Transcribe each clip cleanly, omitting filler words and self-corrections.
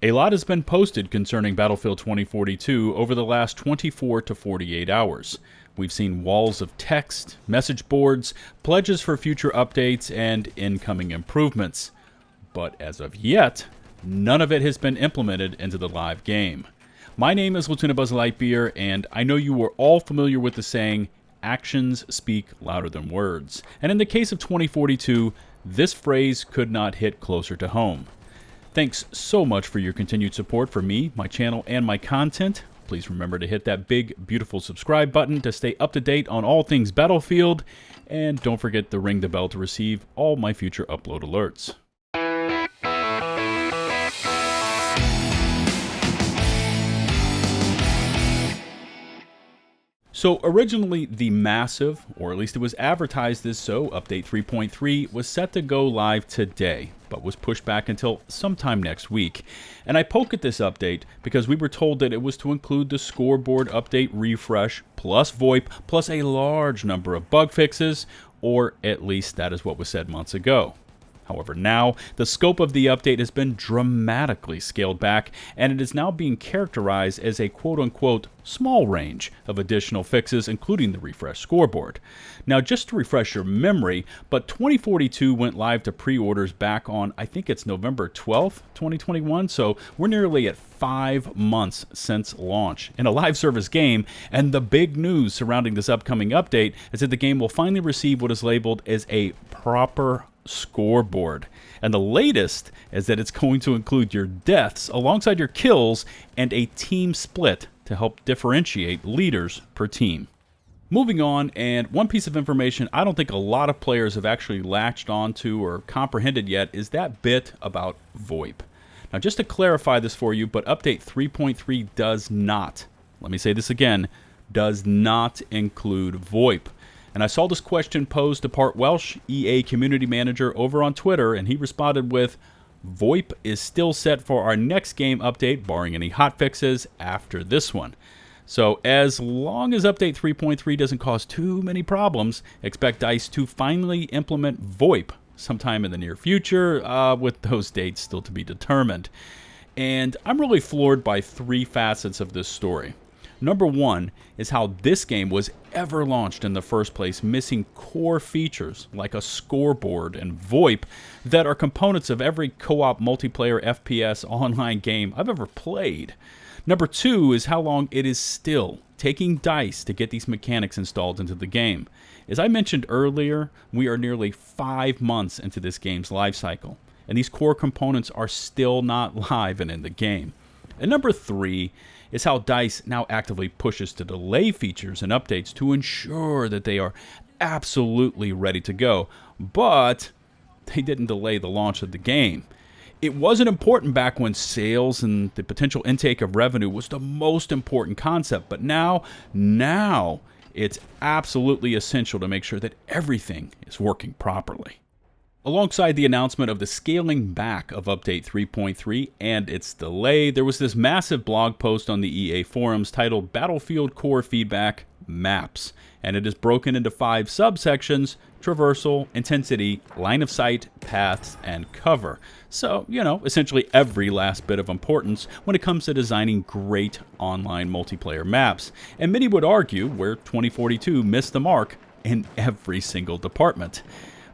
A lot has been posted concerning Battlefield 2042 over the last 24 to 48 hours. We've seen walls of text, message boards, pledges for future updates, and incoming improvements. But as of yet, none of it has been implemented into the live game. My name is LtBuzzLitebeer, and I know you are all familiar with the saying, actions speak louder than words. And in the case of 2042, this phrase could not hit closer to home. Thanks so much for your continued support for me, my channel, and my content. Please remember to hit that big, beautiful subscribe button to stay up to date on all things Battlefield, and don't forget to ring the bell to receive all my future upload alerts. So originally the massive, or at least it was advertised as so, update 3.3 was set to go live today, but was pushed back until sometime next week. And I poke at this update because we were told that it was to include the scoreboard update refresh, plus VoIP, plus a large number of bug fixes, or at least that is what was said months ago. However, now, the scope of the update has been dramatically scaled back, and it is now being characterized as a quote-unquote small range of additional fixes, including the refresh scoreboard. Now, just to refresh your memory, but 2042 went live to pre-orders back on, I think it's November 12th, 2021, so we're nearly at 5 months since launch in a live service game, and the big news surrounding this upcoming update is that the game will finally receive what is labeled as a proper scoreboard. And the latest is that it's going to include your deaths alongside your kills and a team split to help differentiate leaders per team. Moving on, and one piece of information I don't think a lot of players have actually latched onto or comprehended yet is that bit about VoIP. Now, just to clarify this for you, but update 3.3 does not, let me say this again, does not include VoIP. And I saw this question posed to Part Welsh, EA Community Manager, over on Twitter, and he responded with, VoIP is still set for our next game update, barring any hotfixes after this one. So as long as update 3.3 doesn't cause too many problems, expect DICE to finally implement VoIP sometime in the near future, with those dates still to be determined. And I'm really floored by 3 facets of this story. Number one is how this game was ever launched in the first place, missing core features like a scoreboard and VoIP that are components of every co-op multiplayer FPS online game I've ever played. Number two is how long it is still taking DICE to get these mechanics installed into the game. As I mentioned earlier, we are nearly 5 months into this game's life cycle, and these core components are still not live and in the game. And number three is how DICE now actively pushes to delay features and updates to ensure that they are absolutely ready to go, but they didn't delay the launch of the game. It wasn't important back when sales and the potential intake of revenue was the most important concept, but now it's absolutely essential to make sure that everything is working properly. Alongside the announcement of the scaling back of Update 3.3 and its delay, there was this massive blog post on the EA forums titled Battlefield Core Feedback Maps, and it is broken into 5 subsections: traversal, intensity, line of sight, paths, and cover. So, essentially every last bit of importance when it comes to designing great online multiplayer maps. And many would argue where 2042 missed the mark in every single department.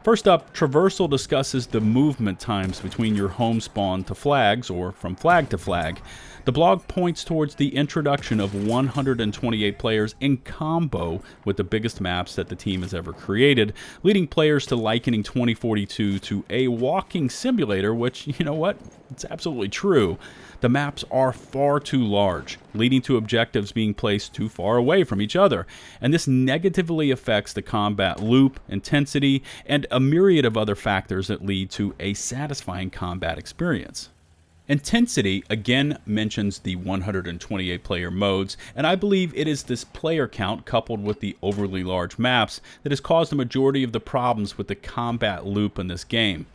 First up, traversal discusses the movement times between your home spawn to flags, or from flag to flag. The blog points towards the introduction of 128 players in combo with the biggest maps that the team has ever created, leading players to likening 2042 to a walking simulator, which, you know what, it's absolutely true. The maps are far too large, leading to objectives being placed too far away from each other, and this negatively affects the combat loop, intensity, and a myriad of other factors that lead to a satisfying combat experience. Intensity again mentions the 128 player modes, and I believe it is this player count coupled with the overly large maps that has caused the majority of the problems with the combat loop in this game.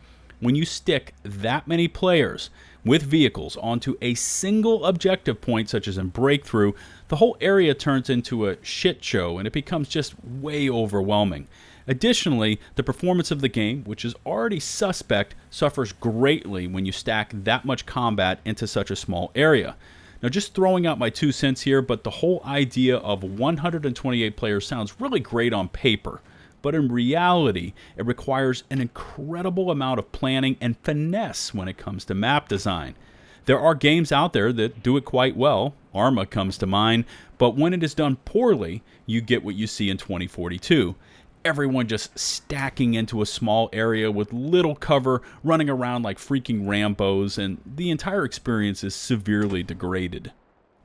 When you stick that many players with vehicles onto a single objective point, such as in Breakthrough, the whole area turns into a shit show and it becomes just way overwhelming. Additionally, the performance of the game, which is already suspect, suffers greatly when you stack that much combat into such a small area. Now, just throwing out my 2 cents here, but the whole idea of 128 players sounds really great on paper. But in reality, it requires an incredible amount of planning and finesse when it comes to map design. There are games out there that do it quite well. Arma comes to mind, but when it is done poorly, you get what you see in 2042. Everyone just stacking into a small area with little cover, running around like freaking Rambos, and the entire experience is severely degraded.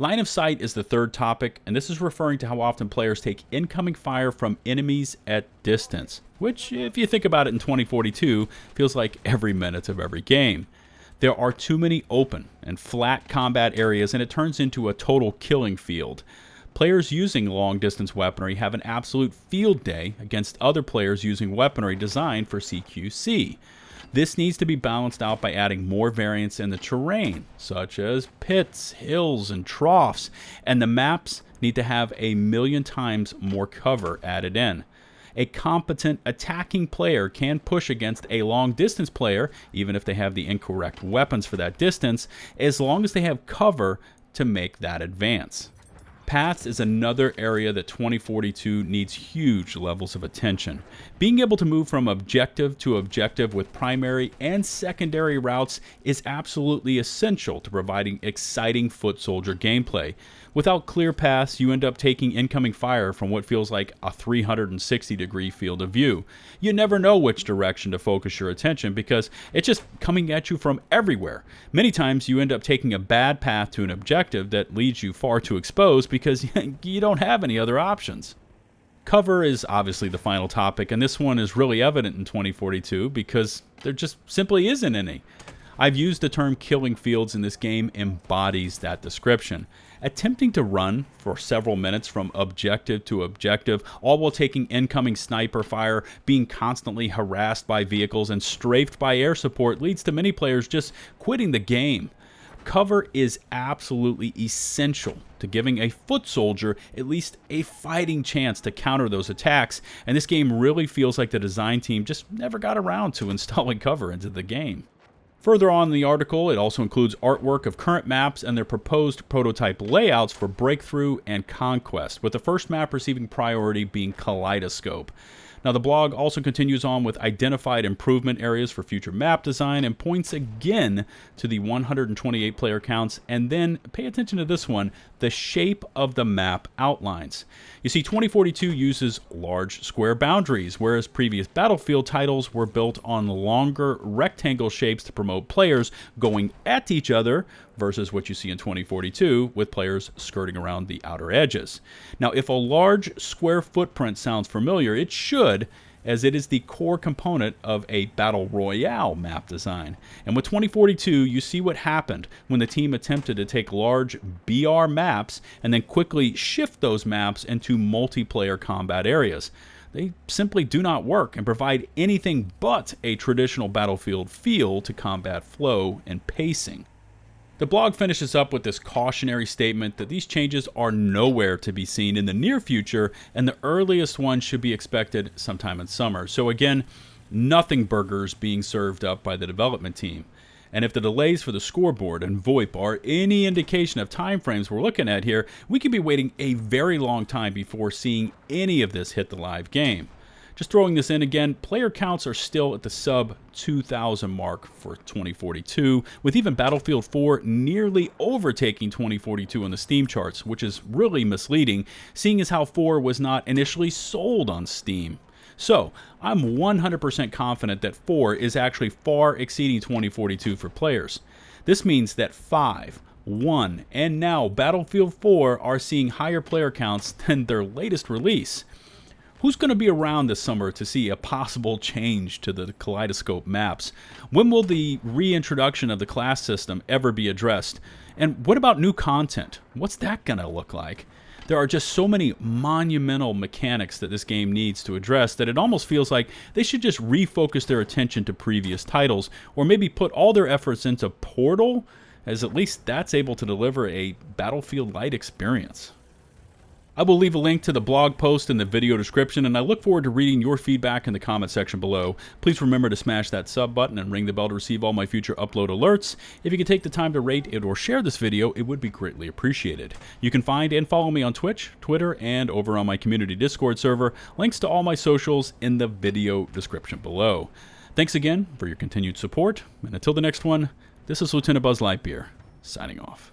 Line of sight is the third topic, and this is referring to how often players take incoming fire from enemies at distance, which, if you think about it in 2042, feels like every minute of every game. There are too many open and flat combat areas, and it turns into a total killing field. Players using long-distance weaponry have an absolute field day against other players using weaponry designed for CQC. This needs to be balanced out by adding more variance in the terrain, such as pits, hills, and troughs, and the maps need to have a million times more cover added in. A competent attacking player can push against a long-distance player, even if they have the incorrect weapons for that distance, as long as they have cover to make that advance. Paths is another area that 2042 needs huge levels of attention. Being able to move from objective to objective with primary and secondary routes is absolutely essential to providing exciting foot soldier gameplay. Without clear paths, you end up taking incoming fire from what feels like a 360-degree field of view. You never know which direction to focus your attention because it's just coming at you from everywhere. Many times you end up taking a bad path to an objective that leads you far too exposed because you don't have any other options. Cover is obviously the final topic, and this one is really evident in 2042 because there just simply isn't any. I've used the term killing fields, and this game embodies that description. Attempting to run for several minutes from objective to objective, all while taking incoming sniper fire, being constantly harassed by vehicles, and strafed by air support leads to many players just quitting the game. Cover is absolutely essential to giving a foot soldier at least a fighting chance to counter those attacks, and this game really feels like the design team just never got around to installing cover into the game. Further on in the article, it also includes artwork of current maps and their proposed prototype layouts for Breakthrough and Conquest, with the first map receiving priority being Kaleidoscope. Now, the blog also continues on with identified improvement areas for future map design and points again to the 128 player counts, and then pay attention to this one, the shape of the map outlines. You see, 2042 uses large square boundaries, whereas previous Battlefield titles were built on longer rectangle shapes to promote players going at each other versus what you see in 2042 with players skirting around the outer edges. Now, if a large square footprint sounds familiar, it should, as it is the core component of a Battle Royale map design. And with 2042, you see what happened when the team attempted to take large BR maps and then quickly shift those maps into multiplayer combat areas. They simply do not work and provide anything but a traditional Battlefield feel to combat flow and pacing. The blog finishes up with this cautionary statement that these changes are nowhere to be seen in the near future, and the earliest one should be expected sometime in summer. So again, nothing burgers being served up by the development team. And if the delays for the scoreboard and VoIP are any indication of timeframes we're looking at here, we could be waiting a very long time before seeing any of this hit the live game. Just throwing this in again, player counts are still at the sub 2,000 mark for 2042, with even Battlefield 4 nearly overtaking 2042 on the Steam charts, which is really misleading, seeing as how 4 was not initially sold on Steam. So, I'm 100% confident that 4 is actually far exceeding 2042 for players. This means that 5, 1, and now Battlefield 4 are seeing higher player counts than their latest release. Who's going to be around this summer to see a possible change to the Kaleidoscope maps? When will the reintroduction of the class system ever be addressed? And what about new content? What's that going to look like? There are just so many monumental mechanics that this game needs to address that it almost feels like they should just refocus their attention to previous titles, or maybe put all their efforts into Portal, as at least that's able to deliver a Battlefield-like experience. I will leave a link to the blog post in the video description, and I look forward to reading your feedback in the comment section below. Please remember to smash that sub button and ring the bell to receive all my future upload alerts. If you could take the time to rate it or share this video, it would be greatly appreciated. You can find and follow me on Twitch, Twitter, and over on my community Discord server. Links to all my socials in the video description below. Thanks again for your continued support, and until the next one, this is LtBuzzLitebeer, signing off.